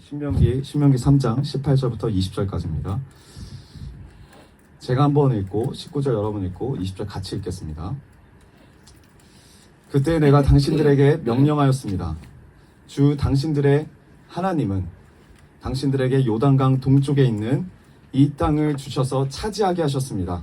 신명기 3장 18절부터 20절까지입니다. 제가 한번 읽고 19절 여러분 읽고 20절 같이 읽겠습니다. 그때 내가 당신들에게 명령하였습니다. 주 당신들의 하나님은 당신들에게 요단강 동쪽에 있는 이 땅을 주셔서 차지하게 하셨습니다.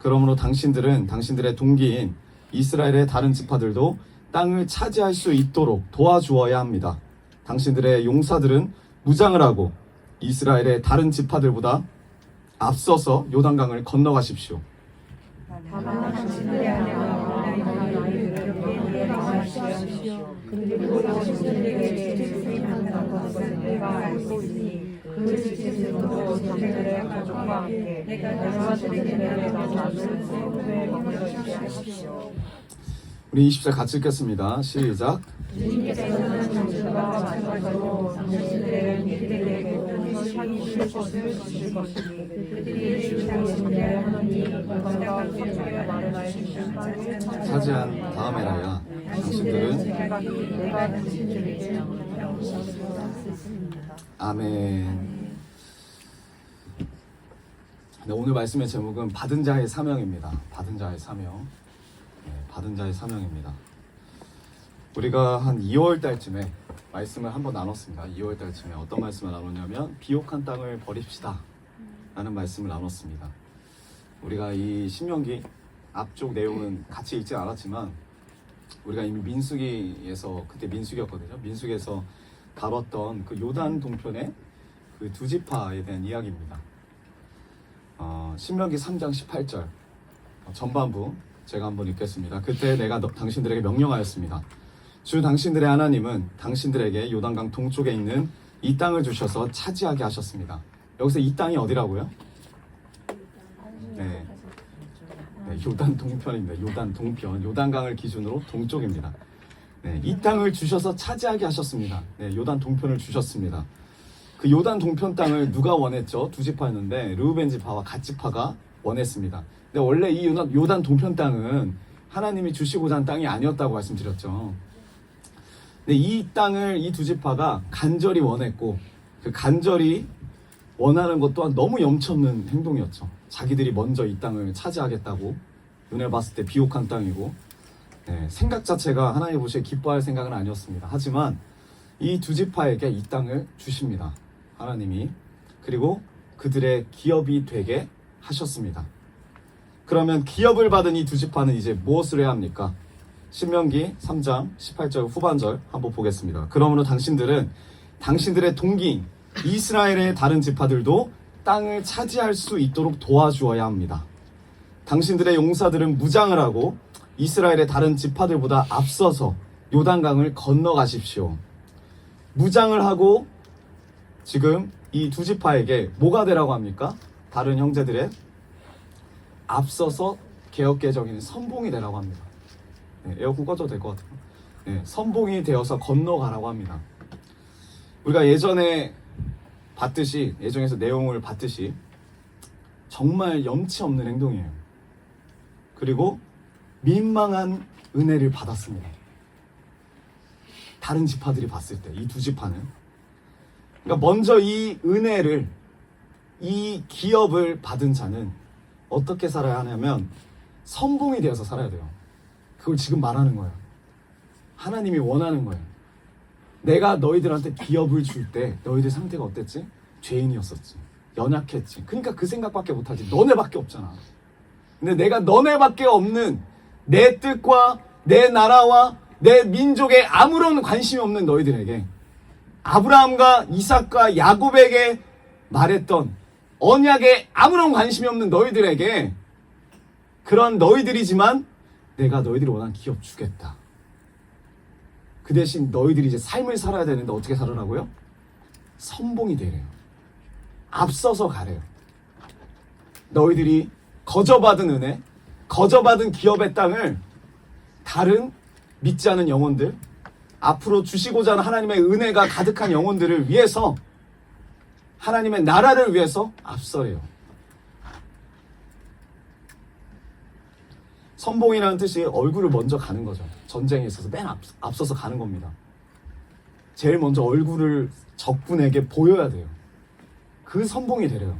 그러므로 당신들은 당신들의 동기인 이스라엘의 다른 지파들도 땅을 차지할 수 있도록 도와주어야 합니다. 당신들의 용사들은 무장을 하고 이스라엘의 다른 지파들보다 앞서서 요단강을 건너가십시오. 다만 당신들의 하나님은 너희들을 명하시옵시오. 그리고 당신들에게 주시는 것은 내가 알고 있으니 그 지체들도 당신들의 가족과 함께 내가 드리기를 나는 세우에 맡겨주시옵시오. 우리 20절 같이 읽겠습니다. 시작. 주님께서는 당신과 마찬가지로 당신들의 이들에게 하기 것을 주실 것이니 그들이 당신들의 하나님 건강과 함께 마련하신 땅을 차지한 다음에라야 당신들은 내가 당신들에게 아멘. 네, 오늘 말씀의 제목은 받은 자의 사명입니다. 받은 자의 사명. 받은 자의 사명입니다. 우리가 한 2월 달쯤에 말씀을 한번 나눴습니다. 2월 달쯤에 어떤 말씀을 나눴냐면 비옥한 땅을 버립시다 라는 말씀을 나눴습니다. 우리가 이 신명기 앞쪽 내용은 같이 읽지 않았지만 우리가 이미 민수기에서, 그때 민수기였거든요. 민수기에서 다뤘던 그 요단 동편의 그 두 지파에 대한 이야기입니다. 신명기 3장 18절 전반부 제가 한번 읽겠습니다. 그때 내가 당신들에게 명령하였습니다. 주 당신들의 하나님은 당신들에게 요단강 동쪽에 있는 이 땅을 주셔서 차지하게 하셨습니다. 여기서 이 땅이 어디라고요? 네, 요단 동편입니다. 요단 동편, 요단강을 기준으로 동쪽입니다. 네, 이 땅을 주셔서 차지하게 하셨습니다. 네, 요단 동편을 주셨습니다. 그 요단 동편 땅을 누가 원했죠? 두 지파였는데 르우벤 지파와 갓 지파가 원했습니다. 근데 원래 이 요단 동편 땅은 하나님이 주시고자 한 땅이 아니었다고 말씀드렸죠. 근데 이 땅을 이 두 지파가 간절히 원했고 그 간절히 원하는 것 또한 너무 염치없는 행동이었죠. 자기들이 먼저 이 땅을 차지하겠다고, 눈에 봤을 때 비옥한 땅이고, 생각 자체가 하나님 보시기에 기뻐할 생각은 아니었습니다. 하지만 이 두 지파에게 이 땅을 주십니다. 하나님이. 그리고 그들의 기업이 되게 하셨습니다. 그러면 기업을 받은 이 두 지파는 이제 무엇을 해야 합니까? 신명기 3장 18절 후반절 한번 보겠습니다. 그러므로 당신들은 당신들의 동기인 이스라엘의 다른 지파들도 땅을 차지할 수 있도록 도와주어야 합니다. 당신들의 용사들은 무장을 하고 이스라엘의 다른 지파들보다 앞서서 요단강을 건너가십시오. 무장을 하고 지금 이 두 지파에게 뭐가 되라고 합니까? 다른 형제들의 앞서서 개혁개정인 선봉이 되라고 합니다. 에어컨 꺼져도 될 것 같아요. 선봉이 되어서 건너가라고 합니다. 우리가 예전에 봤듯이, 예전에서 내용을 봤듯이 정말 염치 없는 행동이에요. 그리고 민망한 은혜를 받았습니다. 다른 지파들이 봤을 때 이 두 지파는, 그러니까 먼저 이 은혜를, 이 기업을 받은 자는 어떻게 살아야 하냐면 선봉이 되어서 살아야 돼요. 그걸 지금 말하는 거예요. 하나님이 원하는 거예요. 내가 너희들한테 기업을 줄 때 너희들 상태가 어땠지? 죄인이었었지. 연약했지. 그러니까 그 생각밖에 못하지. 너네밖에 없잖아. 근데 내가 너네밖에 없는 내 뜻과 내 나라와 내 민족에 아무런 관심이 없는 너희들에게, 아브라함과 이삭과 야곱에게 말했던 언약에 아무런 관심이 없는 너희들에게, 그런 너희들이지만 내가 너희들이 원하는 기업 주겠다. 그 대신 너희들이 이제 삶을 살아야 되는데 어떻게 살아라고요? 선봉이 되래요. 앞서서 가래요. 너희들이 거저받은 은혜, 거저받은 기업의 땅을 다른 믿지 않은 영혼들, 앞으로 주시고자 하는 하나님의 은혜가 가득한 영혼들을 위해서, 하나님의 나라를 위해서 앞서래요. 선봉이라는 뜻이 얼굴을 먼저 가는 거죠. 전쟁에 있어서 맨 앞서서 가는 겁니다. 제일 먼저 얼굴을 적군에게 보여야 돼요. 그 선봉이 되래요.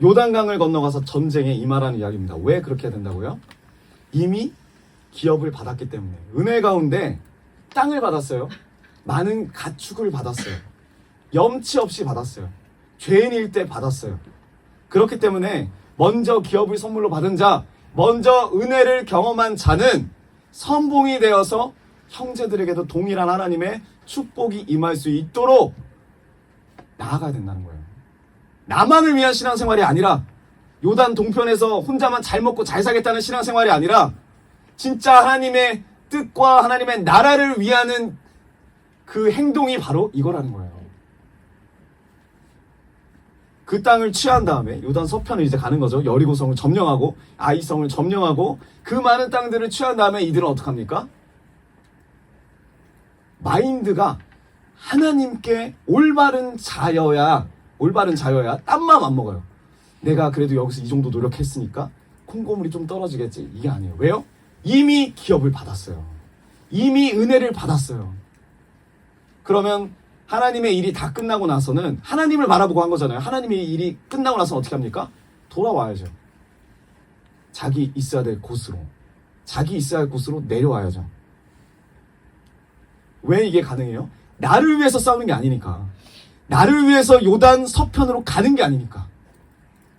요단강을 건너가서 전쟁에 임하라는 이야기입니다. 왜 그렇게 해야 된다고요? 이미 기업을 받았기 때문에. 은혜 가운데 땅을 받았어요. 많은 가축을 받았어요. 염치 없이 받았어요. 죄인일 때 받았어요. 그렇기 때문에 먼저 기업을 선물로 받은 자, 먼저 은혜를 경험한 자는 선봉이 되어서 형제들에게도 동일한 하나님의 축복이 임할 수 있도록 나아가야 된다는 거예요. 나만을 위한 신앙생활이 아니라, 요단 동편에서 혼자만 잘 먹고 잘 살겠다는 신앙생활이 아니라, 진짜 하나님의 뜻과 하나님의 나라를 위하는 그 행동이 바로 이거라는 거예요. 그 땅을 취한 다음에 요단 서편을 이제 가는 거죠. 여리고성을 점령하고 아이성을 점령하고 그 많은 땅들을 취한 다음에 이들은 어떡합니까? 마인드가 하나님께 올바른 자여야 딴 마음 안 먹어요. 내가 그래도 여기서 이 정도 노력했으니까 콩고물이 좀 떨어지겠지. 이게 아니에요. 왜요? 이미 기업을 받았어요. 이미 은혜를 받았어요. 그러면 하나님의 일이 다 끝나고 나서는 하나님을 바라보고 한 거잖아요. 하나님의 일이 끝나고 나서 어떻게 합니까? 돌아와야죠. 자기 있어야 될 곳으로. 자기 있어야 할 곳으로 내려와야죠. 왜 이게 가능해요? 나를 위해서 싸우는 게 아니니까. 나를 위해서 요단 서편으로 가는 게 아니니까.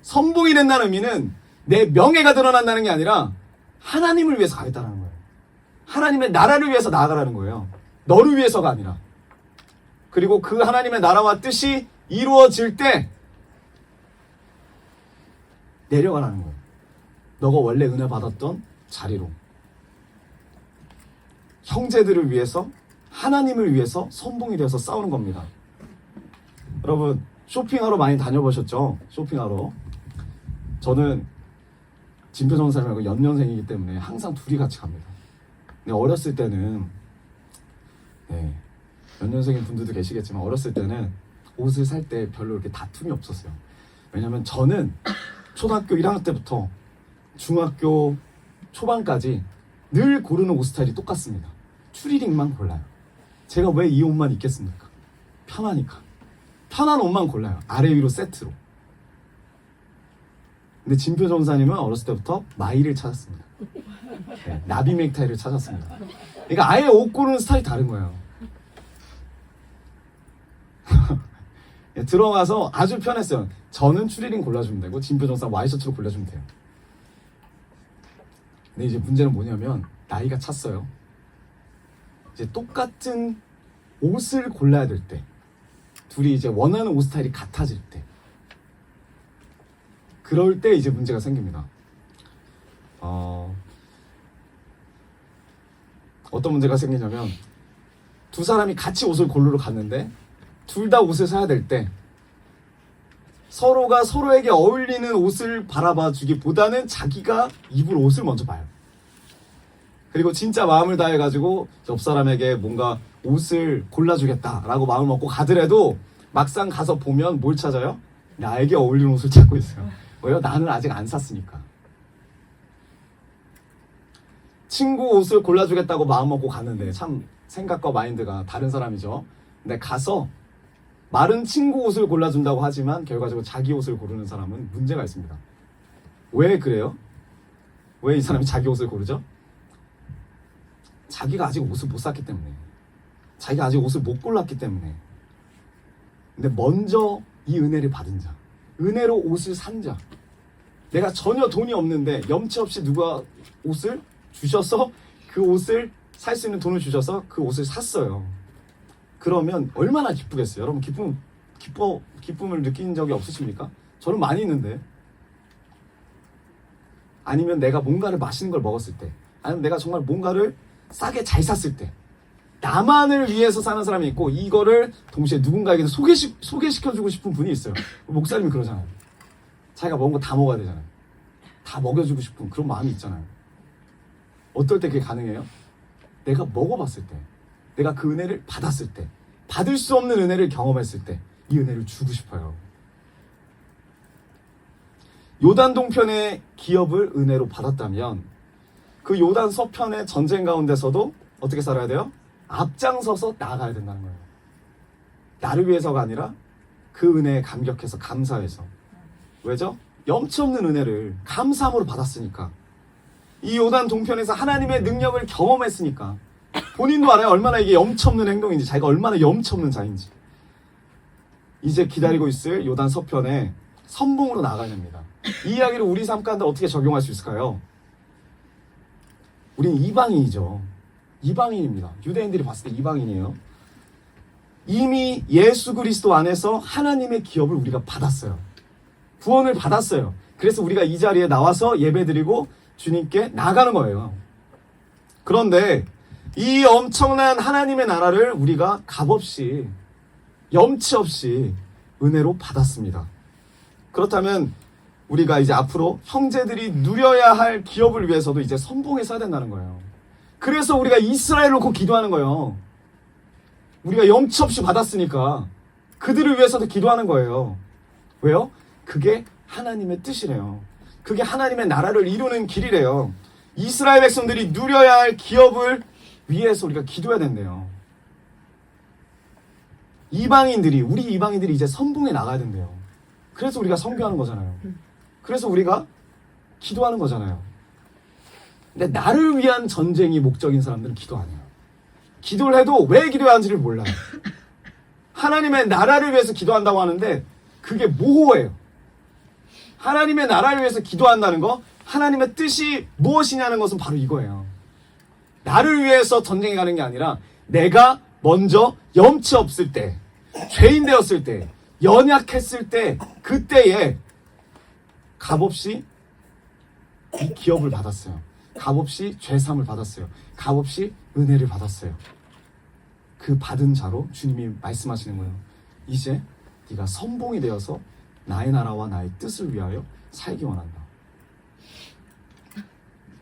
선봉이 된다는 의미는 내 명예가 드러난다는 게 아니라 하나님을 위해서 가겠다는 거예요. 하나님의 나라를 위해서 나아가라는 거예요. 너를 위해서가 아니라. 그리고 그 하나님의 나라와 뜻이 이루어질 때 내려가라는 거예요. 너가 원래 은혜 받았던 자리로. 형제들을 위해서, 하나님을 위해서 선봉이 되어서 싸우는 겁니다. 여러분, 쇼핑하러 많이 다녀보셨죠? 쇼핑하러. 저는 진표 전사님하고 연년생이기 때문에 항상 둘이 같이 갑니다. 근데 어렸을 때는 연년생인 분들도 계시겠지만 어렸을 때는 옷을 살 때 별로 이렇게 다툼이 없었어요. 왜냐면 저는 초등학교 1학년 때부터 중학교 초반까지 늘 고르는 옷 스타일이 똑같습니다. 추리닝만 골라요. 제가 왜 이 옷만 입겠습니까? 편하니까. 편한 옷만 골라요. 아래 위로 세트로. 근데 진표 전사님은 어렸을 때부터 마이를 찾았습니다. 나비 넥타이를 찾았습니다. 그러니까 아예 옷 고르는 스타일이 다른 거예요. 들어가서 아주 편했어요. 저는 추리닝 골라주면 되고 진표 전사 와이셔츠로 골라주면 돼요. 근데 이제 문제는 뭐냐면 나이가 찼어요. 이제 똑같은 옷을 골라야 될 때, 둘이 이제 원하는 옷 스타일이 같아질 때, 그럴 때 이제 문제가 생깁니다. 어떤 문제가 생기냐면 두 사람이 같이 옷을 고르러 갔는데 둘 다 옷을 사야 될 때 서로가 서로에게 어울리는 옷을 바라봐 주기보다는 자기가 입을 옷을 먼저 봐요. 그리고 진짜 마음을 다해가지고 옆 사람에게 뭔가 옷을 골라주겠다라고 마음 먹고 가더라도 막상 가서 보면 뭘 찾아요? 나에게 어울리는 옷을 찾고 있어요. 왜요? 나는 아직 안 샀으니까. 친구 옷을 골라주겠다고 마음 먹고 갔는데 참 생각과 마인드가 다른 사람이죠. 근데 가서 말은 친구 옷을 골라준다고 하지만 결과적으로 자기 옷을 고르는 사람은 문제가 있습니다. 왜 그래요? 왜 이 사람이 자기 옷을 고르죠? 자기가 아직 옷을 못 샀기 때문에, 자기가 아직 옷을 못 골랐기 때문에. 근데 먼저 이 은혜를 받은 자, 은혜로 옷을 산 자, 내가 전혀 돈이 없는데 염치 없이 누가 옷을 주셔서 그 옷을 살 수 있는 돈을 주셔서 그 옷을 샀어요. 그러면 얼마나 기쁘겠어요? 여러분 기쁨을 느낀 적이 없으십니까? 저는 많이 있는데. 아니면 내가 뭔가를 맛있는 걸 먹었을 때, 아니면 내가 정말 뭔가를 싸게 잘 샀을 때, 나만을 위해서 사는 사람이 있고 이거를 동시에 누군가에게 소개시켜주고 싶은 분이 있어요. 목사님이 그러잖아요. 자기가 먹은 거 다 먹어야 되잖아요. 다 먹여주고 싶은 그런 마음이 있잖아요. 어떨 때 그게 가능해요? 내가 먹어봤을 때, 내가 그 은혜를 받았을 때, 받을 수 없는 은혜를 경험했을 때 이 은혜를 주고 싶어요. 요단 동편의 기업을 은혜로 받았다면 그 요단 서편의 전쟁 가운데서도 어떻게 살아야 돼요? 앞장서서 나아가야 된다는 거예요. 나를 위해서가 아니라 그 은혜에 감격해서 감사해서. 왜죠? 염치 없는 은혜를 감사함으로 받았으니까. 이 요단 동편에서 하나님의 능력을 경험했으니까. 본인도 알아요. 얼마나 이게 염치 없는 행동인지, 자기가 얼마나 염치 없는 자인지. 이제 기다리고 있을 요단 서편에 선봉으로 나가야 됩니다. 이 이야기를 우리 삶 가운데 어떻게 적용할 수 있을까요? 우린 이방인이죠. 이방인입니다. 유대인들이 봤을 때 이방인이에요. 이미 예수 그리스도 안에서 하나님의 기업을 우리가 받았어요. 구원을 받았어요. 그래서 우리가 이 자리에 나와서 예배드리고 주님께 나가는 거예요. 그런데 이 엄청난 하나님의 나라를 우리가 값없이, 염치 없이 은혜로 받았습니다. 그렇다면 우리가 이제 앞으로 형제들이 누려야 할 기업을 위해서도 이제 선봉에 서야 된다는 거예요. 그래서 우리가 이스라엘을 놓고 기도하는 거예요. 우리가 염치 없이 받았으니까 그들을 위해서도 기도하는 거예요. 왜요? 그게 하나님의 뜻이래요. 그게 하나님의 나라를 이루는 길이래요. 이스라엘 백성들이 누려야 할 기업을 위해서 우리가 기도해야 된대요. 우리 이방인들이 이제 선봉에 나가야 된대요. 그래서 우리가 선교하는 거잖아요. 그래서 우리가 기도하는 거잖아요. 근데 나를 위한 전쟁이 목적인 사람들은 기도 안 해요. 기도를 해도 왜 기도해야 하는지를 몰라요. 하나님의 나라를 위해서 기도한다고 하는데 그게 모호해요. 하나님의 나라를 위해서 기도한다는 거, 하나님의 뜻이 무엇이냐는 것은 바로 이거예요. 나를 위해서 전쟁에 가는 게 아니라 내가 먼저 염치 없을 때, 죄인 되었을 때, 연약했을 때, 그때에 값없이 이 기업을 받았어요. 값없이 죄사함을 받았어요. 값없이 은혜를 받았어요. 그 받은 자로 주님이 말씀하시는 거예요. 이제 네가 선봉이 되어서 나의 나라와 나의 뜻을 위하여 살기 원한다.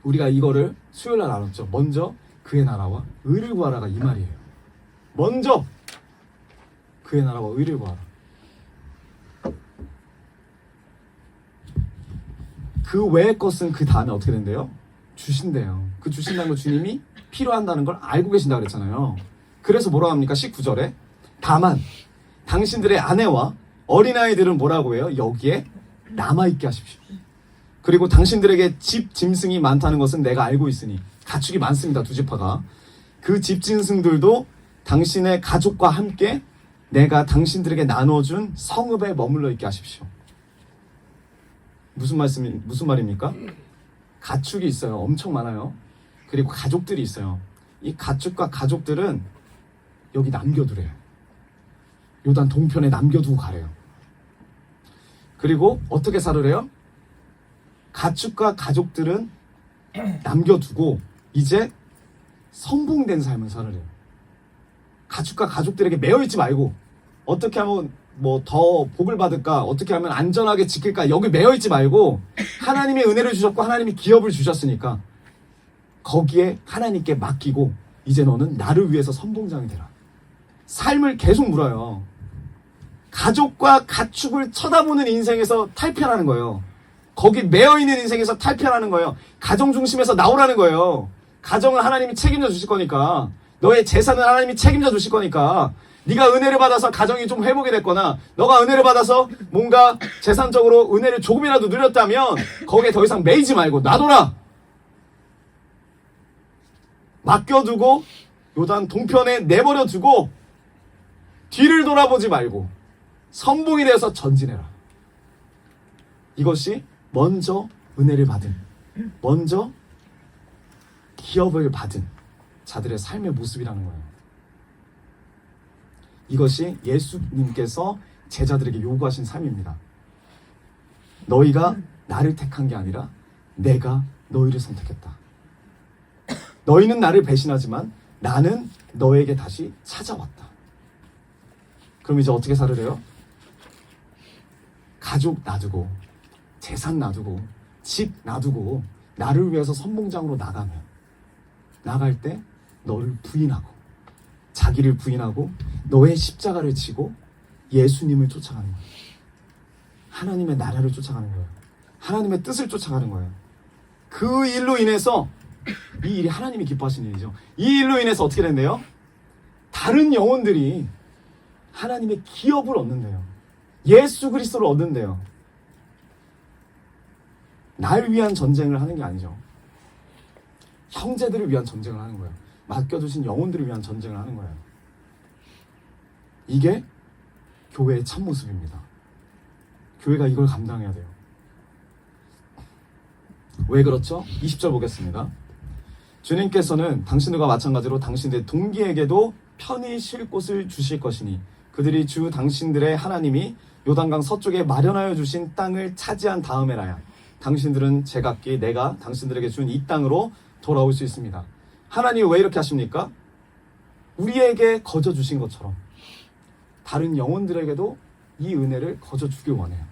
우리가 이거를 수요일날 나눴죠. 먼저 그의 나라와 의를 구하라가 이 말이에요. 먼저 그의 나라와 의를 구하라. 그 외의 것은 그 다음에 어떻게 된대요? 주신대요. 그 주신다는 거 주님이 필요한다는 걸 알고 계신다 그랬잖아요. 그래서 뭐라고 합니까? 19절에 다만 당신들의 아내와 어린아이들은 뭐라고 해요? 여기에 남아있게 하십시오. 그리고 당신들에게 집 짐승이 많다는 것은 내가 알고 있으니, 가축이 많습니다. 두 지파가. 그 집 짐승들도 당신의 가족과 함께 내가 당신들에게 나눠준 성읍에 머물러 있게 하십시오. 무슨 말입니까? 가축이 있어요. 엄청 많아요. 그리고 가족들이 있어요. 이 가축과 가족들은 여기 남겨두래요. 요단 동편에 남겨두고 가래요. 그리고 어떻게 살으래요? 가축과 가족들은 남겨두고 이제 선봉된 삶을 살으래요. 가축과 가족들에게 매여있지 말고 어떻게 하면 뭐 더 복을 받을까, 어떻게 하면 안전하게 지킬까, 여기 매여있지 말고 하나님이 은혜를 주셨고 하나님이 기업을 주셨으니까 거기에 하나님께 맡기고 이제 너는 나를 위해서 선봉장이 되라. 삶을 계속 물어요. 가족과 가축을 쳐다보는 인생에서 탈피하라는 거예요. 거기 매여있는 인생에서 탈피하라는 거예요. 가정 중심에서 나오라는 거예요. 가정은 하나님이 책임져 주실 거니까, 너의 재산은 하나님이 책임져 주실 거니까, 네가 은혜를 받아서 가정이 좀 회복이 됐거나 너가 은혜를 받아서 뭔가 재산적으로 은혜를 조금이라도 누렸다면 거기에 더 이상 매이지 말고 놔둬라. 맡겨두고 요단 동편에 내버려두고 뒤를 돌아보지 말고 선봉이 되어서 전진해라. 이것이 먼저 은혜를 받은, 먼저 기업을 받은 자들의 삶의 모습이라는 거예요. 이것이 예수님께서 제자들에게 요구하신 삶입니다. 너희가 나를 택한 게 아니라 내가 너희를 선택했다. 너희는 나를 배신하지만 나는 너에게 다시 찾아왔다. 그럼 이제 어떻게 살으래요? 가족 놔두고, 재산 놔두고, 집 놔두고 나를 위해서 선봉장으로 나갈 때 너를 부인하고, 자기를 부인하고 너의 십자가를 지고 예수님을 쫓아가는 거예요. 하나님의 나라를 쫓아가는 거예요. 하나님의 뜻을 쫓아가는 거예요. 그 일로 인해서, 이 일이 하나님이 기뻐하시는 일이죠. 이 일로 인해서 어떻게 된대요? 다른 영혼들이 하나님의 기업을 얻는데요. 예수 그리스도를 얻는데요. 날 위한 전쟁을 하는 게 아니죠. 형제들을 위한 전쟁을 하는 거예요. 맡겨두신 영혼들을 위한 전쟁을 하는 거예요. 이게 교회의 참모습입니다. 교회가 이걸 감당해야 돼요. 왜 그렇죠? 20절 보겠습니다. 주님께서는 당신들과 마찬가지로 당신들의 동기에게도 편히 쉴 곳을 주실 것이니 그들이 주 당신들의 하나님이 요단강 서쪽에 마련하여 주신 땅을 차지한 다음에라야 당신들은 제각기 내가 당신들에게 준 이 땅으로 돌아올 수 있습니다. 하나님이 왜 이렇게 하십니까? 우리에게 거저 주신 것처럼 다른 영혼들에게도 이 은혜를 거저 주길 원해요.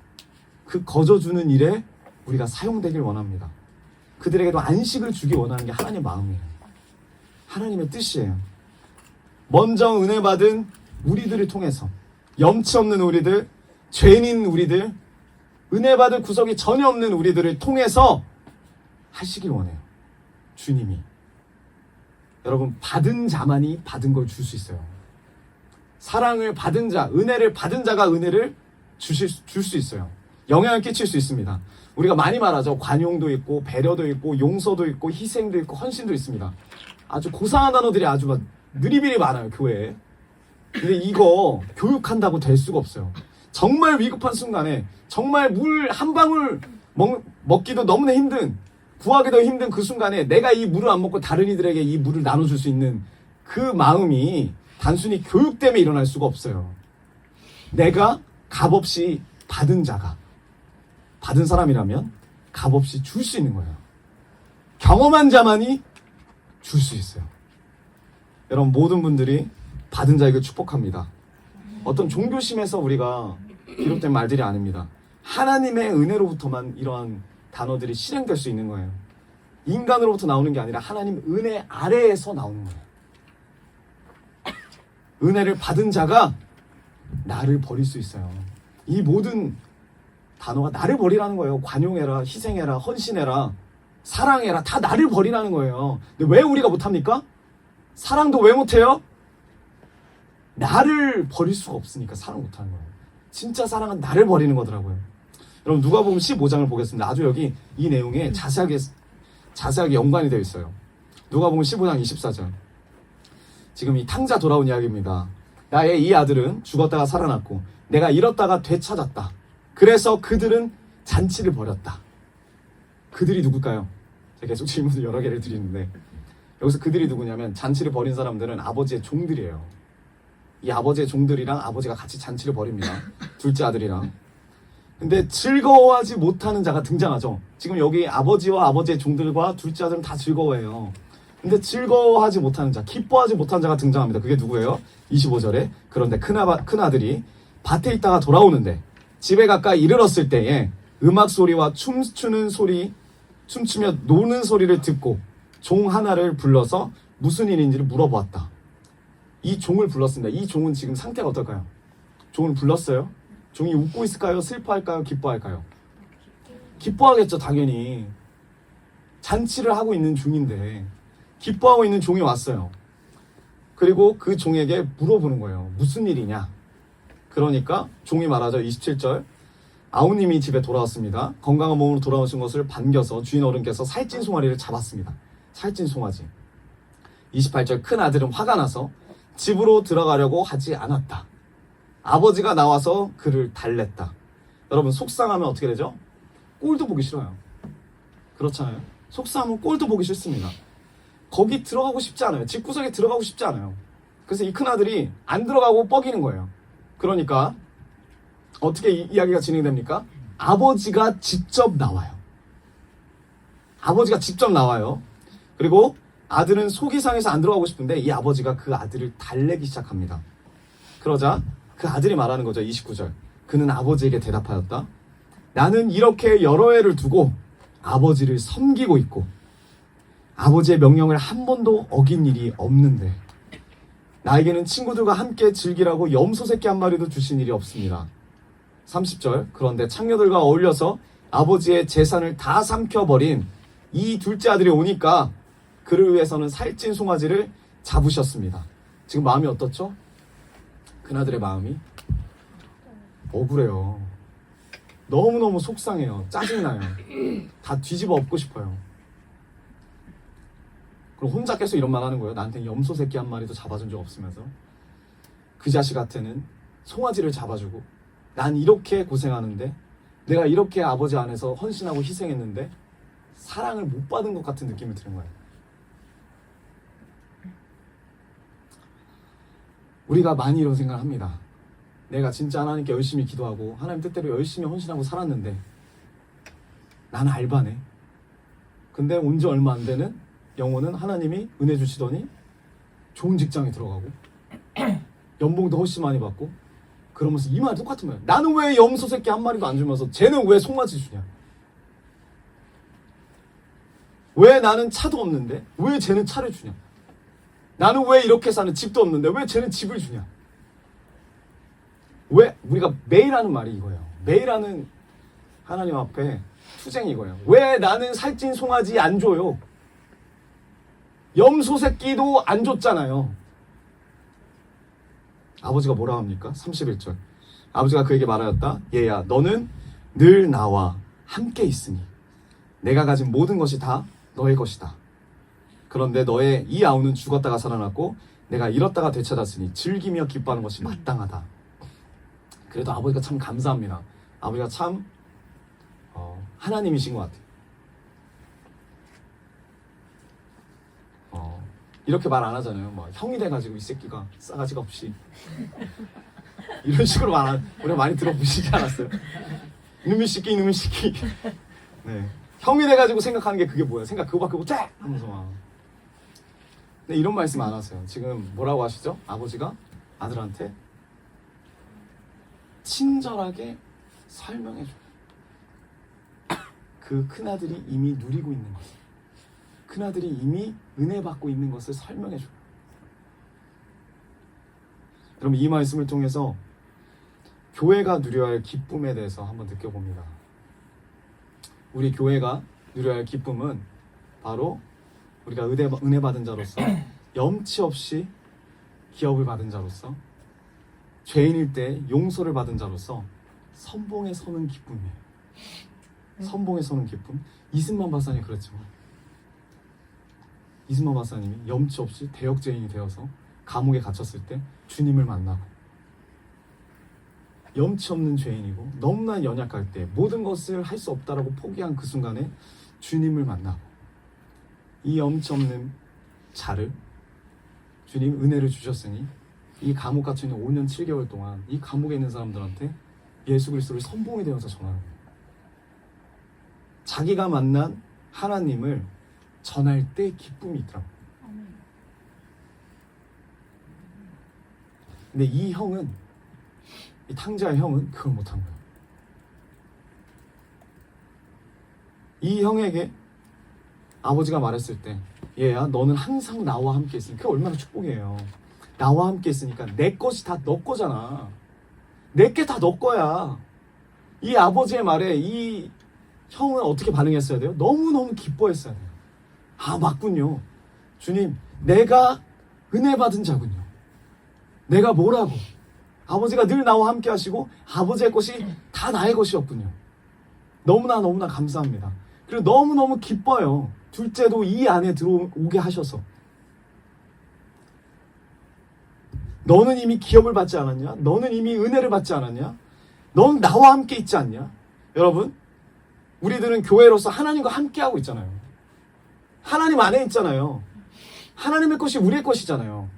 그 거저 주는 일에 우리가 사용되길 원합니다. 그들에게도 안식을 주기 원하는 게 하나님의 마음이에요. 하나님의 뜻이에요. 먼저 은혜 받은 우리들을 통해서 염치 없는 우리들, 죄인인 우리들, 은혜 받을 구석이 전혀 없는 우리들을 통해서 하시길 원해요. 주님이. 여러분, 받은 자만이 받은 걸 줄 수 있어요. 사랑을 받은 자, 은혜를 받은 자가 은혜를 줄 수 있어요. 영향을 끼칠 수 있습니다. 우리가 많이 말하죠. 관용도 있고 배려도 있고 용서도 있고 희생도 있고 헌신도 있습니다. 아주 고상한 단어들이 아주 막 느리비리 많아요, 교회에. 근데 이거 교육한다고 될 수가 없어요. 정말 위급한 순간에 정말 물 한 방울 먹기도 너무나 힘든, 구하기도 힘든 그 순간에 내가 이 물을 안 먹고 다른 이들에게 이 물을 나눠줄 수 있는 그 마음이 단순히 교육 때문에 일어날 수가 없어요. 내가 값없이 받은 자가, 받은 사람이라면 값없이 줄 수 있는 거예요. 경험한 자만이 줄 수 있어요. 여러분, 모든 분들이 받은 자에게 축복합니다. 어떤 종교심에서 우리가 비롯된 말들이 아닙니다. 하나님의 은혜로부터만 이러한 단어들이 실행될 수 있는 거예요. 인간으로부터 나오는 게 아니라 하나님 은혜 아래에서 나오는 거예요. 은혜를 받은 자가 나를 버릴 수 있어요. 이 모든 단어가 나를 버리라는 거예요. 관용해라, 희생해라, 헌신해라, 사랑해라, 다 나를 버리라는 거예요. 근데 왜 우리가 못합니까? 사랑도 왜 못해요? 나를 버릴 수가 없으니까 사랑 못하는 거예요. 진짜 사랑은 나를 버리는 거더라고요. 여러분, 누가복음 15장을 보겠습니다. 아주 여기 이 내용에 자세하게 연관이 되어 있어요. 누가복음 15장 24절. 지금 이 탕자 돌아온 이야기입니다. 나의 이 아들은 죽었다가 살아났고 내가 잃었다가 되찾았다. 그래서 그들은 잔치를 벌였다. 그들이 누굴까요? 제가 계속 질문을 여러 개를 드리는데 여기서 그들이 누구냐면 잔치를 벌인 사람들은 아버지의 종들이에요. 이 아버지의 종들이랑 아버지가 같이 잔치를 벌입니다. 둘째 아들이랑. 근데 즐거워하지 못하는 자가 등장하죠. 지금 여기 아버지와 아버지의 종들과 둘째 아들은 다 즐거워해요. 근데 즐거워하지 못하는 자, 기뻐하지 못하는 자가 등장합니다. 그게 누구예요? 25절에 그런데 큰 아들이 밭에 있다가 돌아오는데 집에 가까이 이르렀을 때에 음악 소리와 춤추며 노는 소리를 듣고 종 하나를 불러서 무슨 일인지를 물어보았다. 이 종을 불렀습니다. 이 종은 지금 상태가 어떨까요? 종을 불렀어요. 종이 웃고 있을까요? 슬퍼할까요? 기뻐할까요? 기뻐하겠죠, 당연히. 잔치를 하고 있는 중인데 기뻐하고 있는 종이 왔어요. 그리고 그 종에게 물어보는 거예요. 무슨 일이냐? 그러니까 종이 말하죠. 27절. 아우님이 집에 돌아왔습니다. 건강한 몸으로 돌아오신 것을 반겨서 주인 어른께서 살찐 송아리를 잡았습니다. 살찐 송아지. 28절. 큰 아들은 화가 나서 집으로 들어가려고 하지 않았다. 아버지가 나와서 그를 달랬다. 여러분, 속상하면 어떻게 되죠? 꼴도 보기 싫어요. 그렇잖아요. 속상하면 꼴도 보기 싫습니다. 거기 들어가고 싶지 않아요. 집구석에 들어가고 싶지 않아요. 그래서 이 큰아들이 안 들어가고 뻐기는 거예요. 그러니까 어떻게 이야기가 진행됩니까? 아버지가 직접 나와요. 아버지가 직접 나와요. 그리고 아들은 속이 상해서 안 들어가고 싶은데 이 아버지가 그 아들을 달래기 시작합니다. 그러자 그 아들이 말하는 거죠. 29절. 그는 아버지에게 대답하였다. 나는 이렇게 여러 해를 두고 아버지를 섬기고 있고 아버지의 명령을 한 번도 어긴 일이 없는데 나에게는 친구들과 함께 즐기라고 염소 새끼 한 마리도 주신 일이 없습니다. 30절. 그런데 창녀들과 어울려서 아버지의 재산을 다 삼켜버린 이 둘째 아들이 오니까 그를 위해서는 살찐 송아지를 잡으셨습니다. 지금 마음이 어떻죠? 그나들의 마음이 억울해요. 너무너무 속상해요. 짜증나요. 다 뒤집어 엎고 싶어요. 그럼 혼자 계속 이런 말 하는 거예요. 나한테 염소 새끼 한 마리도 잡아준 적 없으면서 그 자식한테는 송아지를 잡아주고 난 이렇게 고생하는데 내가 이렇게 아버지 안에서 헌신하고 희생했는데 사랑을 못 받은 것 같은 느낌이 드는 거예요. 우리가 많이 이런 생각을 합니다. 내가 진짜 하나님께 열심히 기도하고 하나님 뜻대로 열심히 헌신하고 살았는데 나는 알바네. 근데 온 지 얼마 안 되는 영혼은 하나님이 은혜 주시더니 좋은 직장에 들어가고 연봉도 훨씬 많이 받고 그러면서 이 말 똑같은 거예요. 나는 왜 염소 새끼 한 마리도 안 주면서 쟤는 왜 송아지 주냐? 왜 나는 차도 없는데 왜 쟤는 차를 주냐? 나는 왜 이렇게 사는 집도 없는데 왜 쟤는 집을 주냐? 왜 우리가 매일 하는 말이 이거예요. 매일 하는 하나님 앞에 투쟁이 이거예요. 왜 나는 살찐 송아지 안 줘요? 염소 새끼도 안 줬잖아요. 아버지가 뭐라 합니까? 31절. 아버지가 그에게 말하였다. 얘야, 너는 늘 나와 함께 있으니 내가 가진 모든 것이 다 너의 것이다. 그런데 너의 이 아우는 죽었다가 살아났고 내가 잃었다가 되찾았으니 즐기며 기뻐하는 것이 마땅하다. 그래도 아버지가 참 감사합니다. 아버지가 참 하나님이신 것 같아요. 이렇게 말 안 하잖아요. 막 형이 돼가지고 이 새끼가 싸가지가 없이 이런 식으로 우리가 많이 들어보시지 않았어요? 이놈의 새끼 이놈의 새끼. 네. 형이 돼가지고 생각하는 게 그게 뭐야? 생각 그거밖에 못해! 하면서 막. 근데 이런 말씀 안 하세요. 지금 뭐라고 하시죠? 아버지가 아들한테 친절하게 설명해줘요. 그 큰아들이 이미 누리고 있는 것을, 큰아들이 이미 은혜 받고 있는 것을 설명해줘요. 그럼 이 말씀을 통해서 교회가 누려야 할 기쁨에 대해서 한번 느껴봅니다. 우리 교회가 누려야 할 기쁨은 바로 우리가 은혜 받은 자로서 염치 없이 기업을 받은 자로서 죄인일 때 용서를 받은 자로서 선봉에 서는 기쁨이에요. 선봉에 서는 기쁨. 이승만 박사님이 그랬죠. 이승만 박사님이 염치 없이 대역죄인이 되어서 감옥에 갇혔을 때 주님을 만나고 염치 없는 죄인이고 너무나 연약할 때 모든 것을 할 수 없다라고 포기한 그 순간에 주님을 만나고 이 염치 없는 자를 주님 은혜를 주셨으니 이 감옥 갇혀 있는 5년 7개월 동안 이 감옥에 있는 사람들한테 예수 그리스도를 선봉이 되어서 전하는 거예요. 자기가 만난 하나님을 전할 때 기쁨이 있더라고요. 근데 이 형은, 이 탕자의 형은 그걸 못한 거예요. 이 형에게 아버지가 말했을 때 얘야 너는 항상 나와 함께 있으니 그게 얼마나 축복이에요. 나와 함께 있으니까 내 것이 다 너 거잖아. 내게 다 너 거야. 이 아버지의 말에 이 형은 어떻게 반응했어야 돼요? 너무너무 기뻐했어야 돼요. 아 맞군요. 주님 내가 은혜 받은 자군요. 내가 뭐라고? 아버지가 늘 나와 함께 하시고 아버지의 것이 다 나의 것이었군요. 너무나 감사합니다. 그리고 너무너무 기뻐요. 둘째도 이 안에 들어오게 하셔서. 너는 이미 기업을 받지 않았냐? 너는 이미 은혜를 받지 않았냐? 넌 나와 함께 있지 않냐? 여러분, 우리들은 교회로서 하나님과 함께 하고 있잖아요. 하나님 안에 있잖아요. 하나님의 것이 우리의 것이잖아요.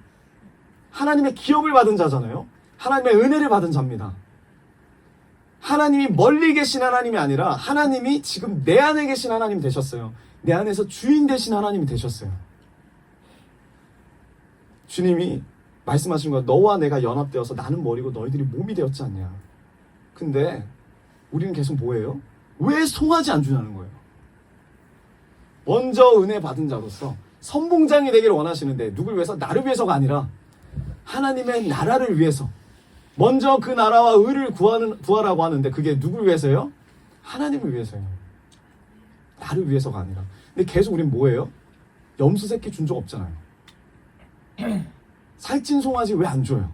하나님의 기업을 받은 자잖아요. 하나님의 은혜를 받은 자입니다. 하나님이 멀리 계신 하나님이 아니라 하나님이 지금 내 안에 계신 하나님 되셨어요. 내 안에서 주인 되신 하나님이 되셨어요. 주님이 말씀하신 거야. 너와 내가 연합되어서 나는 머리고 너희들이 몸이 되었지 않냐. 근데 우리는 계속 뭐예요? 왜 송아지 안 주냐는 거예요. 먼저 은혜 받은 자로서 선봉장이 되기를 원하시는데 누굴 위해서? 나를 위해서가 아니라 하나님의 나라를 위해서 먼저 그 나라와 의를 구하라고 하는데 그게 누굴 위해서요? 하나님을 위해서요. 나를 위해서가 아니라. 근데 계속 우린 뭐예요? 염소 새끼 준 적 없잖아요. 살찐 송아지 왜 안 줘요?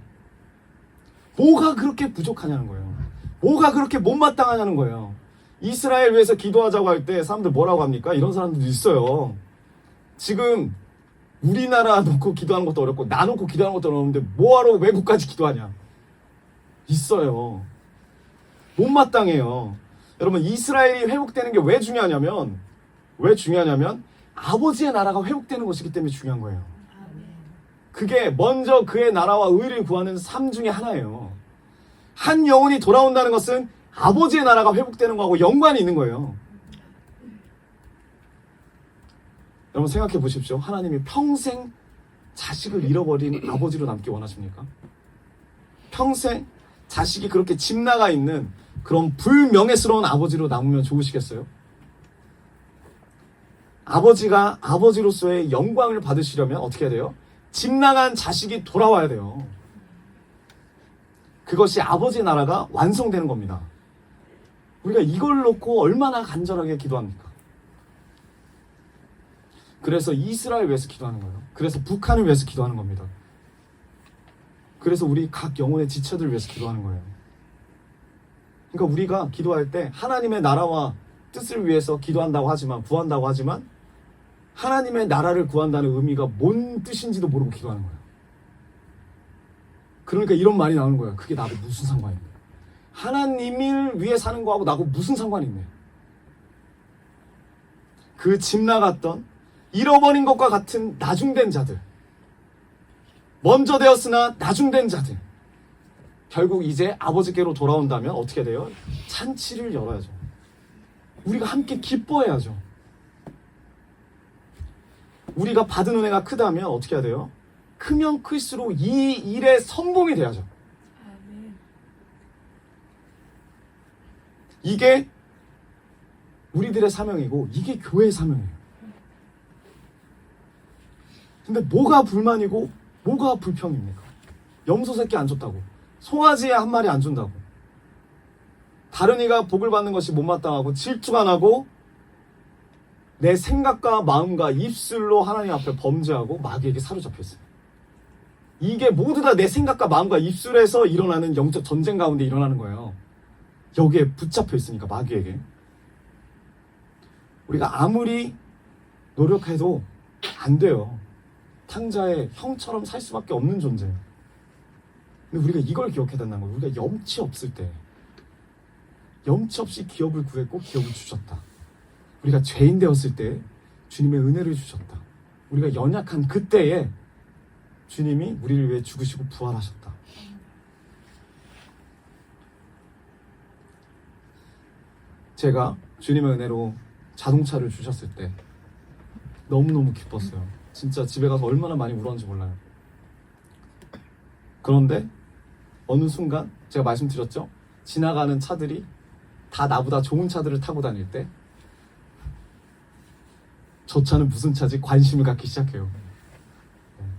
뭐가 그렇게 부족하냐는 거예요. 뭐가 그렇게 못마땅하냐는 거예요. 이스라엘 위해서 기도하자고 할 때 사람들 뭐라고 합니까? 이런 사람들도 있어요. 지금 우리나라 놓고 기도하는 것도 어렵고 나 놓고 기도하는 것도 어려운데 뭐하러 외국까지 기도하냐? 있어요. 못마땅해요. 여러분, 이스라엘이 회복되는 게 왜 중요하냐면 아버지의 나라가 회복되는 것이기 때문에 중요한 거예요. 그게 먼저 그의 나라와 의를 구하는 삶 중에 하나예요. 한 영혼이 돌아온다는 것은 아버지의 나라가 회복되는 거하고 연관이 있는 거예요. 여러분 생각해 보십시오. 하나님이 평생 자식을 잃어버린 아버지로 남기 원하십니까? 평생 자식이 그렇게 집 나가 있는 그런 불명예스러운 아버지로 남으면 좋으시겠어요? 아버지가 아버지로서의 영광을 받으시려면 어떻게 해야 돼요? 집 나간 자식이 돌아와야 돼요. 그것이 아버지의 나라가 완성되는 겁니다. 우리가 이걸 놓고 얼마나 간절하게 기도합니까? 그래서 이스라엘 위해서 기도하는 거예요. 그래서 북한을 위해서 기도하는 겁니다. 그래서 우리 각 영혼의 지체들을 위해서 기도하는 거예요. 그러니까 우리가 기도할 때 하나님의 나라와 뜻을 위해서 기도한다고 하지만, 구한다고 하지만 하나님의 나라를 구한다는 의미가 뭔 뜻인지도 모르고 기도하는 거예요. 그러니까 이런 말이 나오는 거예요. 그게 나하고 무슨 상관이 있냐. 하나님을 위해 사는 거하고 나하고 무슨 상관이 있냐. 그 집 나갔던 잃어버린 것과 같은 나중된 자들, 먼저 되었으나 나중된 자들, 결국 이제 아버지께로 돌아온다면 어떻게 돼요? 잔치를 열어야죠. 우리가 함께 기뻐해야죠. 우리가 받은 은혜가 크다면 어떻게 해야 돼요? 크면 클수록 이 일의 선봉이 돼야죠. 이게 우리들의 사명이고 이게 교회의 사명이에요. 근데 뭐가 불만이고 뭐가 불평입니까? 염소 새끼 안 줬다고, 송아지 한 마리 안 준다고, 다른 이가 복을 받는 것이 못마땅하고 질투가 나고 내 생각과 마음과 입술로 하나님 앞에 범죄하고 마귀에게 사로잡혀 있어요. 이게 모두 다 내 생각과 마음과 입술에서 일어나는 영적 전쟁 가운데 일어나는 거예요. 여기에 붙잡혀 있으니까, 마귀에게. 우리가 아무리 노력해도 안 돼요. 탕자의 형처럼 살 수밖에 없는 존재예요. 근데 우리가 이걸 기억해야 된다는 거예요. 우리가 염치 없을 때, 염치 없이 기업을 구했고 기업을 주셨다. 우리가 죄인 되었을 때 주님의 은혜를 주셨다. 우리가 연약한 그때에 주님이 우리를 위해 죽으시고 부활하셨다. 제가 주님의 은혜로 자동차를 주셨을 때 너무너무 기뻤어요. 진짜 집에 가서 얼마나 많이 울었는지 몰라요. 그런데 어느 순간 제가 말씀드렸죠? 지나가는 차들이 다 나보다 좋은 차들을 타고 다닐 때 저 차는 무슨 차지? 관심을 갖기 시작해요.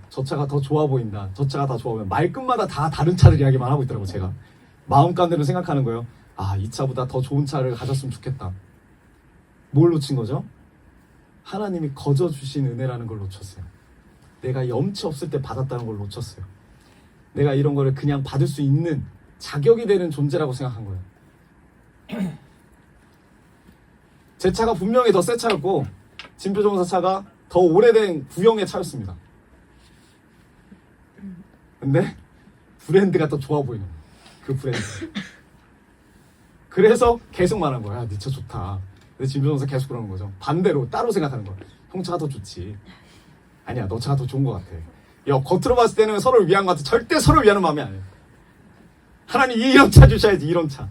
저 차가 더 좋아 보인다. 저 차가 더 좋아 보인다. 말끝마다 다 다른 차들 이야기만 하고 있더라고. 제가 마음가짐으로 생각하는 거예요. 아, 이 차보다 더 좋은 차를 가졌으면 좋겠다. 뭘 놓친 거죠? 하나님이 거저 주신 은혜라는 걸 놓쳤어요. 내가 염치 없을 때 받았다는 걸 놓쳤어요. 내가 이런 거를 그냥 받을 수 있는 자격이 되는 존재라고 생각한 거예요. 제 차가 분명히 더 새 차였고 진표정사 차가 더 오래된 구형의 차였습니다. 근데 브랜드가 더 좋아 보이는 거예요. 그 브랜드. 그래서 계속 말한 거야. 네 차 좋다. 근데 진표정사 계속 그러는 거죠. 반대로 따로 생각하는 거야. 형 차가 더 좋지. 아니야, 너 차가 더 좋은 것 같아. 야, 겉으로 봤을 때는 서로를 위한 것 같아. 절대 서로를 위하는 마음이 아니에요. 하나님 이런 차 주셔야지. 이런 차.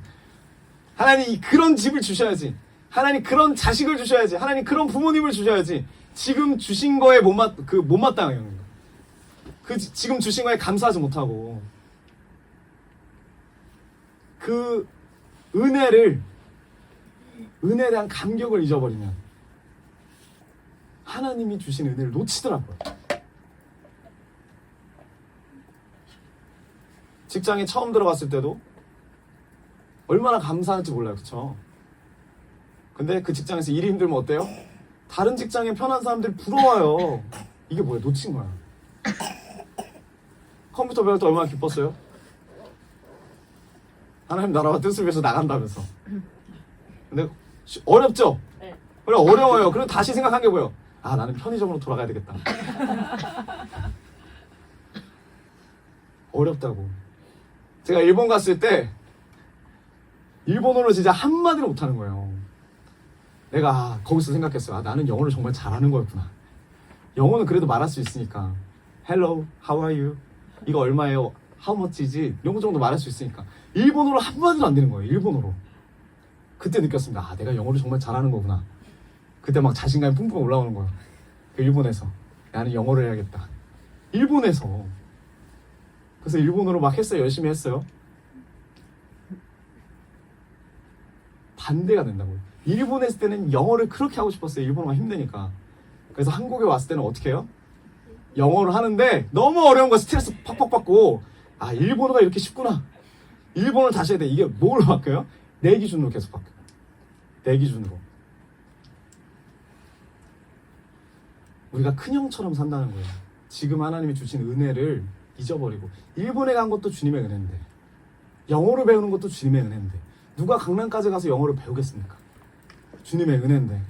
하나님 그런 집을 주셔야지. 하나님 그런 자식을 주셔야지. 하나님 그런 부모님을 주셔야지. 지금 주신 거에 못마땅해요. 지금 주신 거에 감사하지 못하고 그 은혜에 대한 감격을 잊어버리면 하나님이 주신 은혜를 놓치더라고요. 직장에 처음 들어갔을 때도 얼마나 감사할지 몰라요. 그쵸? 근데 그 직장에서 일이 힘들면 어때요? 다른 직장에 편한 사람들이 부러워요. 이게 뭐야? 놓친 거야. 컴퓨터 배울 때 얼마나 기뻤어요? 하나님 나라와 뜻을 위해서 나간다면서. 근데 어렵죠? 네. 그래 어려워요. 그리고 다시 생각한 게 뭐예요? 아 나는 편의점으로 돌아가야 되겠다. 어렵다고. 제가 일본 갔을 때 일본어를 진짜 한마디로 못하는 거예요. 내가 거기서 생각했어요. 아, 나는 영어를 정말 잘하는 거였구나. 영어는 그래도 말할 수 있으니까 Hello, how are you? 이거 얼마예요? How much이지? 이런 거 정도 말할 수 있으니까 일본어로 한마디도 안 되는 거예요. 일본어로. 그때 느꼈습니다. 아, 내가 영어를 정말 잘하는 거구나. 그때 막 자신감이 뿜뿜 올라오는 거예요. 그 일본에서 나는 영어를 해야겠다. 일본에서. 그래서 일본어로 막 했어요. 열심히 했어요. 반대가 된다고요. 일본에 있을 때는 영어를 그렇게 하고 싶었어요. 일본어가 힘드니까. 그래서 한국에 왔을 때는 어떻게 해요? 영어를 하는데 너무 어려운 거 스트레스 팍팍 받고 아 일본어가 이렇게 쉽구나. 일본어를 다시 해야 돼. 이게 뭘로 바뀌어요? 내 기준으로 계속 바뀌어요. 내 기준으로. 우리가 큰형처럼 산다는 거예요. 지금 하나님이 주신 은혜를 잊어버리고 일본에 간 것도 주님의 은혜인데 영어를 배우는 것도 주님의 은혜인데 누가 강남까지 가서 영어를 배우겠습니까? 주님의 은혜인데.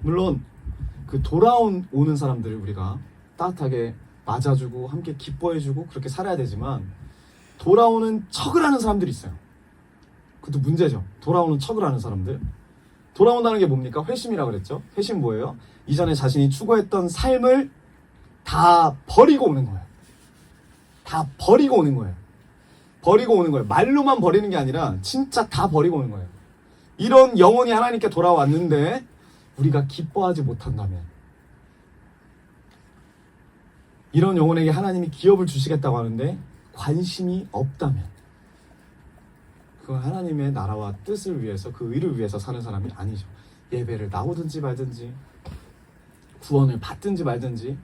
물론 그 돌아오는 사람들을 우리가 따뜻하게 맞아주고 함께 기뻐해주고 그렇게 살아야 되지만 돌아오는 척을 하는 사람들이 있어요. 그것도 문제죠. 돌아오는 척을 하는 사람들. 돌아온다는 게 뭡니까? 회심이라고 그랬죠. 회심 뭐예요? 이전에 자신이 추구했던 삶을 다 버리고 오는 거예요. 다 버리고 오는 거예요. 버리고 오는 거예요. 말로만 버리는 게 아니라 진짜 다 버리고 오는 거예요. 이런 영혼이 하나님께 돌아왔는데 우리가 기뻐하지 못한다면, 이런 영혼에게 하나님이 기업을 주시겠다고 하는데 관심이 없다면, 그건 하나님의 나라와 뜻을 위해서, 그 의를 위해서 사는 사람이 아니죠. 예배를 나오든지 말든지 구원을 받든지 말든지,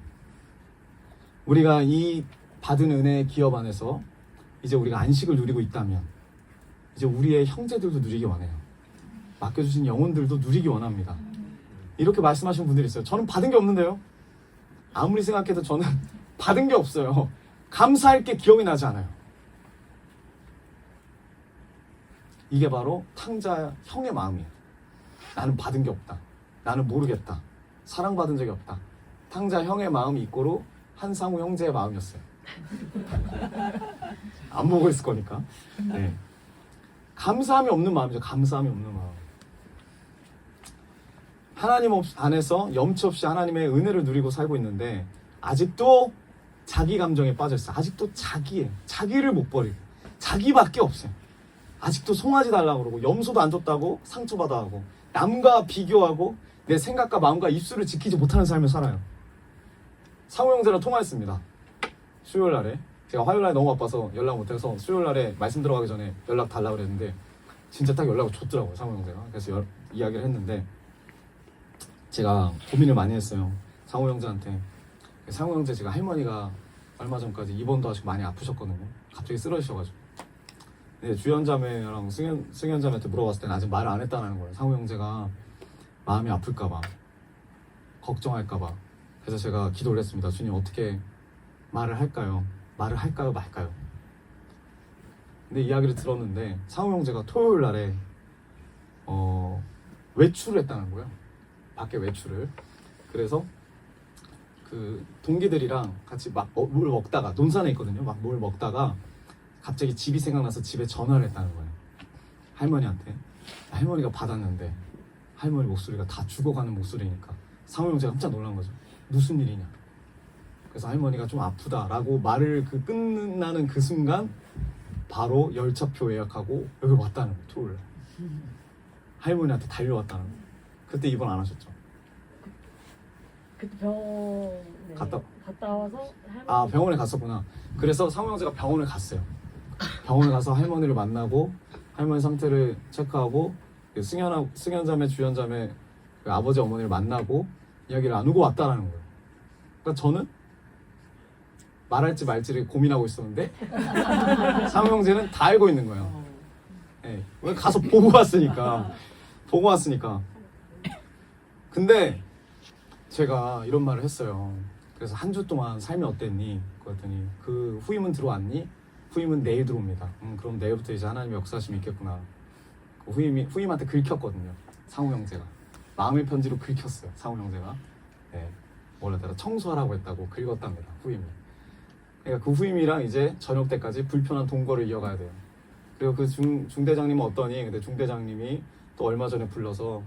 우리가 이 받은 은혜의 기업 안에서 이제 우리가 안식을 누리고 있다면 이제 우리의 형제들도 누리기 원해요. 맡겨주신 영혼들도 누리기 원합니다. 이렇게 말씀하시는 분들이 있어요. 저는 받은 게 없는데요. 아무리 생각해도 저는 받은 게 없어요. 감사할 게 기억이 나지 않아요. 이게 바로 탕자 형의 마음이에요. 나는 받은 게 없다. 나는 모르겠다. 사랑받은 적이 없다. 탕자 형의 마음이 이꼬로 한상우 형제의 마음이었어요. 안 보고 있을 거니까. 네. 감사함이 없는 마음이죠. 감사함이 없는 마음. 하나님 안에서 염치 없이 하나님의 은혜를 누리고 살고 있는데 아직도 자기 감정에 빠져 있어요. 아직도 자기를 못 버리고 자기밖에 없어요. 아직도 송아지 달라고 그러고 염소도 안 줬다고 상처받아 하고 남과 비교하고 내 생각과 마음과 입술을 지키지 못하는 삶을 살아요. 상호 형제랑 통화했습니다. 수요일 날에. 제가 화요일 날에 너무 바빠서 연락 못해서 수요일 날에 말씀 들어가기 전에 연락 달라고 그랬는데 진짜 딱 연락을 줬더라고요. 상호 형제가. 그래서 이야기를 했는데 제가 고민을 많이 했어요. 상호 형제한테. 상호 형제 제가 할머니가 얼마 전까지 입원도 하시고 많이 아프셨거든요. 갑자기 쓰러지셔가지고. 네, 주연자매랑 승연자매한테 물어봤을 때는 아직 말을 안 했다는 거예요. 상호 형제가 마음이 아플까봐, 걱정할까봐. 그래서 제가 기도를 했습니다. 주님 어떻게 말을 할까요? 말을 할까요 말까요? 근데 이야기를 들었는데 상호 형제가 토요일 날에 외출을 했다는 거예요. 밖에 외출을. 그래서 그 동기들이랑 같이 막 뭘 먹다가 논산에 있거든요. 막 뭘 먹다가 갑자기 집이 생각나서 집에 전화를 했다는 거예요. 할머니한테. 할머니가 받았는데 할머니 목소리가 다 죽어가는 목소리니까 상호 형제가 깜짝 놀란 거죠. 무슨 일이냐. 그래서 할머니가 좀 아프다라고 말을 끝나는 그 순간 바로 열차표 예약하고 여기 왔다는 거예요. 토요일 날. 할머니한테 달려왔다는 거예요. 그때 입원 안 하셨죠? 그때 병원에 갔다 와서 아 병원에 갔었구나. 그래서 상호 형제가 병원을 갔어요. 병원에 가서 할머니를 만나고 할머니 상태를 체크하고 승연자매 주연자매 그 아버지 어머니를 만나고 이야기를 나누고 왔다라는 거예요. 그러니까 저는 말할지 말지를 고민하고 있었는데 상호 형제는 다 알고 있는 거예요. 네, 왜 가서 보고 왔으니까. 근데 제가 이런 말을 했어요. 그래서 한 주 동안 삶이 어땠니? 그랬더니 그 후임은 들어왔니? 후임은 내일 들어옵니다. 그럼 내일부터 이제 하나님의 역사심이 있겠구나. 그 후임한테 긁혔거든요. 상우 형제가 마음의 편지로 긁혔어요. 상우 형제가 네, 원래대로 청소하라고 했다고 긁었답니다. 후임이. 그러니까 그 후임이랑 이제 저녁 때까지 불편한 동거를 이어가야 돼요. 그리고 그 중대장님은 어떠니? 근데 중대장님이 또 얼마 전에 불러서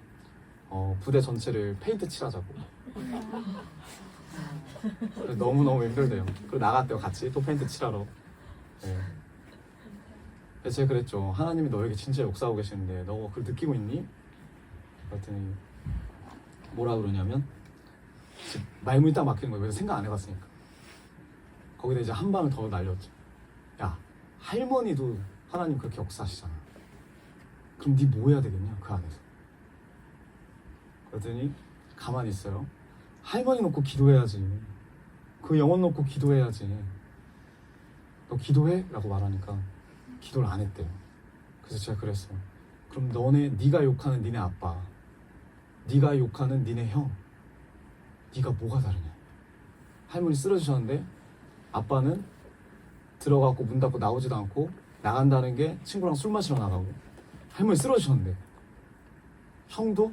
부대 전체를 페인트 칠하자고. 너무너무 힘들대요. 그리고 나갔대요. 같이 또 페인트 칠하러. 네. 그래서 제가 그랬죠. 하나님이 너에게 진짜 역사하고 계시는데 너 그걸 느끼고 있니? 그랬더니 뭐라 그러냐면 말문이 딱 막히는 거예요. 왜냐면 생각 안 해봤으니까. 거기다 이제 한 방을 더 날렸죠. 야, 할머니도 하나님 그렇게 역사하시잖아. 그럼 네 뭐 해야 되겠냐 그 안에서. 그랬더니 가만히 있어요. 할머니 놓고 기도해야지. 그 영혼 놓고 기도해야지. 너 기도해? 라고 말하니까 기도를 안 했대요. 그래서 제가 그랬어요. 그럼 네가 욕하는 니네 아빠, 네가 욕하는 니네 형, 네가 뭐가 다르냐. 할머니 쓰러지셨는데 아빠는 들어가고 문 닫고 나오지도 않고 나간다는 게 친구랑 술 마시러 나가고, 할머니 쓰러지셨는데 형도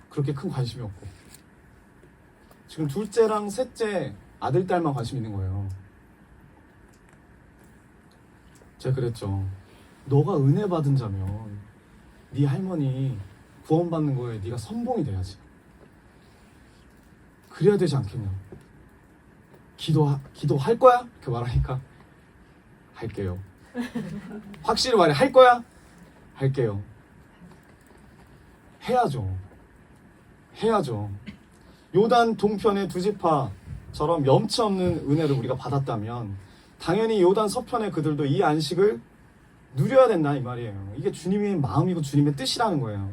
그렇게 큰 관심이 없고, 지금 둘째랑 셋째 아들 딸만 관심 있는 거예요. 제가 그랬죠. 너가 은혜 받은 자면 네 할머니 구원받는 거에 네가 선봉이 돼야지. 그래야 되지 않겠냐. 기도할 거야? 이렇게 말하니까 할게요. 확실히 말해. 할 거야? 할게요. 해야죠. 요단 동편의 두 지파처럼 염치 없는 은혜를 우리가 받았다면 당연히 요단 서편의 그들도 이 안식을 누려야 된다 이 말이에요. 이게 주님의 마음이고 주님의 뜻이라는 거예요.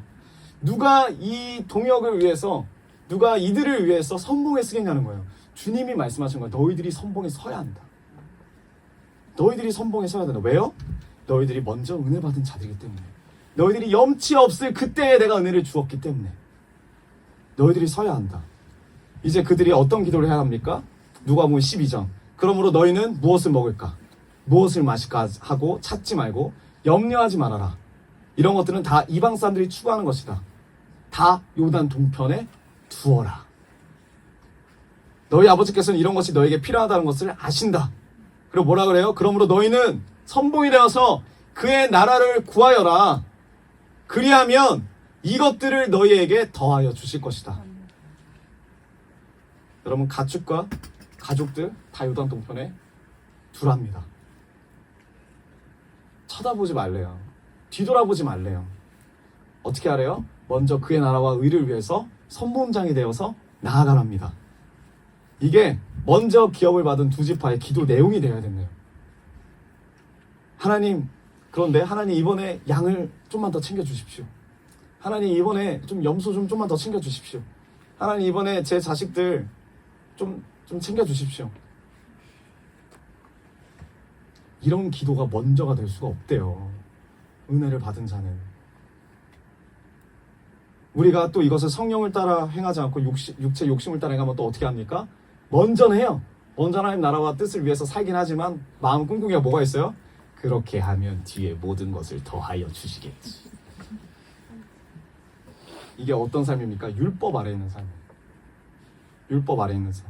누가 이 동역을 위해서, 누가 이들을 위해서 선봉에 쓰겠냐는 거예요. 주님이 말씀하신 거예요. 너희들이 선봉에 서야 한다. 너희들이 선봉에 서야 된다. 왜요? 너희들이 먼저 은혜 받은 자들이기 때문에. 너희들이 염치 없을 그때에 내가 은혜를 주었기 때문에 너희들이 서야 한다. 이제 그들이 어떤 기도를 해야 합니까? 누가복음 12장. 그러므로 너희는 무엇을 먹을까? 무엇을 마실까 하고 찾지 말고 염려하지 말아라. 이런 것들은 다 이방 사람들이 추구하는 것이다. 다 요단 동편에 두어라. 너희 아버지께서는 이런 것이 너에게 필요하다는 것을 아신다. 그리고 뭐라 그래요? 그러므로 너희는 선봉이 되어서 그의 나라를 구하여라. 그리하면 이것들을 너희에게 더하여 주실 것이다. 여러분, 가축과 가족들 다 요단 동편에 두랍니다. 쳐다보지 말래요. 뒤돌아보지 말래요. 어떻게 하래요? 먼저 그의 나라와 의를 위해서 선봉장이 되어서 나아가랍니다. 이게 먼저 기업을 받은 두 지파의 기도 내용이 되어야 된대요. 하나님, 그런데 하나님 이번에 양을 좀만 더 챙겨주십시오. 하나님 이번에 좀 염소 좀만 더 챙겨주십시오. 하나님 이번에 제 자식들 좀 챙겨주십시오. 이런 기도가 먼저가 될 수가 없대요. 은혜를 받은 자는. 우리가 또 이것을 성령을 따라 행하지 않고 육체 욕심을 따라 행하면 또 어떻게 합니까? 먼저는 해요. 먼저 하나님 나라와 뜻을 위해서 살긴 하지만 마음 꿍꿍이가 뭐가 있어요? 그렇게 하면 뒤에 모든 것을 더하여 주시겠지. 이게 어떤 삶입니까? 율법 아래에 있는 삶. 율법 아래에 있는 삶.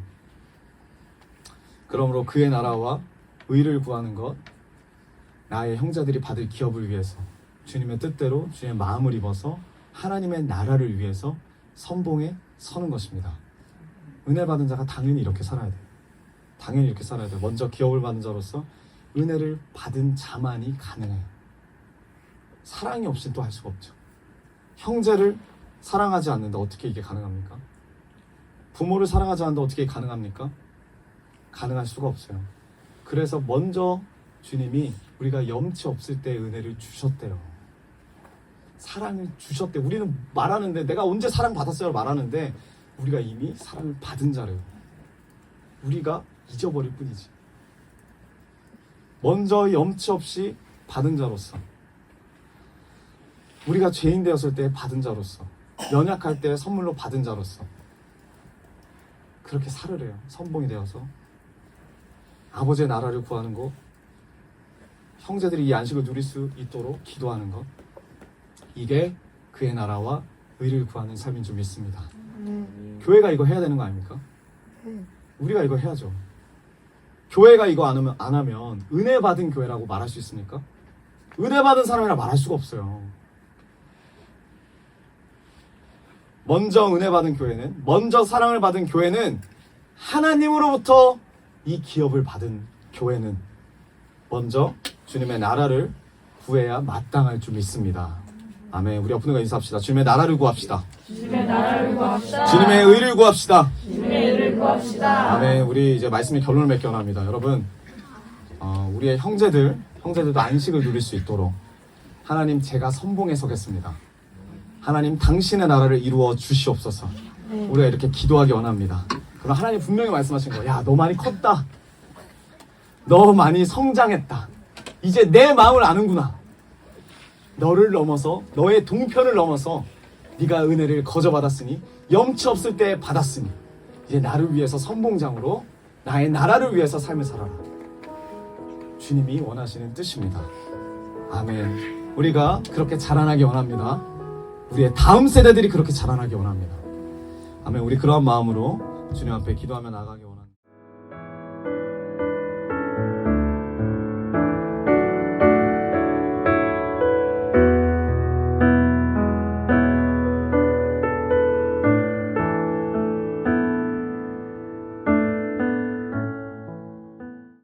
그러므로 그의 나라와 의를 구하는 것, 나의 형제들이 받을 기업을 위해서 주님의 뜻대로 주님의 마음을 입어서 하나님의 나라를 위해서 선봉에 서는 것입니다. 은혜 받은 자가 당연히 이렇게 살아야 돼요. 당연히 이렇게 살아야 돼요. 먼저 기업을 받은 자로서 은혜를 받은 자만이 가능해요. 사랑이 없이는 또 할 수가 없죠. 형제를 사랑하지 않는데 어떻게 이게 가능합니까? 부모를 사랑하지 않는데 어떻게 가능합니까? 가능할 수가 없어요. 그래서 먼저 주님이 우리가 염치 없을 때 은혜를 주셨대요. 사랑을 주셨대요. 우리는 말하는데 내가 언제 사랑받았어요? 말하는데 우리가 이미 사랑을 받은 자래요. 우리가 잊어버릴 뿐이지. 먼저 염치 없이 받은 자로서, 우리가 죄인 되었을 때 받은 자로서, 연약할 때 선물로 받은 자로서 그렇게 살으래요. 선봉이 되어서 아버지의 나라를 구하는 것, 형제들이 이 안식을 누릴 수 있도록 기도하는 것, 이게 그의 나라와 의를 구하는 삶인 줄 믿습니다. 교회가 이거 해야 되는 거 아닙니까? 우리가 이거 해야죠. 교회가 이거 안 하면 은혜 받은 교회라고 말할 수 있습니까? 은혜 받은 사람이라 말할 수가 없어요. 먼저 은혜 받은 교회는, 먼저 사랑을 받은 교회는, 하나님으로부터 이 기업을 받은 교회는 먼저 주님의 나라를 구해야 마땅할 줄 믿습니다. 아멘. 우리 옆분과 인사합시다. 주님의 나라를 구합시다. 주님의 나라를 구합시다. 주님의 의를 구합시다. 주님의 의를 구합시다. 아멘. 우리 이제 말씀의 결론을 맺기 원합니다. 여러분, 우리의 형제들도 안식을 누릴 수 있도록 하나님, 제가 선봉에 서겠습니다. 하나님, 당신의 나라를 이루어 주시옵소서. 우리가 이렇게 기도하기 원합니다. 그럼 하나님 분명히 말씀하신 거예요. 야, 너 많이 컸다. 너 많이 성장했다. 이제 내 마음을 아는구나. 너를 넘어서, 너의 동편을 넘어서 네가 은혜를 거저받았으니, 염치 없을 때 받았으니, 이제 나를 위해서 선봉장으로 나의 나라를 위해서 삶을 살아라. 주님이 원하시는 뜻입니다. 아멘. 우리가 그렇게 자라나기 원합니다. 우리의 다음 세대들이 그렇게 자라나기 원합니다. 아멘. 우리 그러한 마음으로 주님 앞에 기도하며 나아가기 원합니다.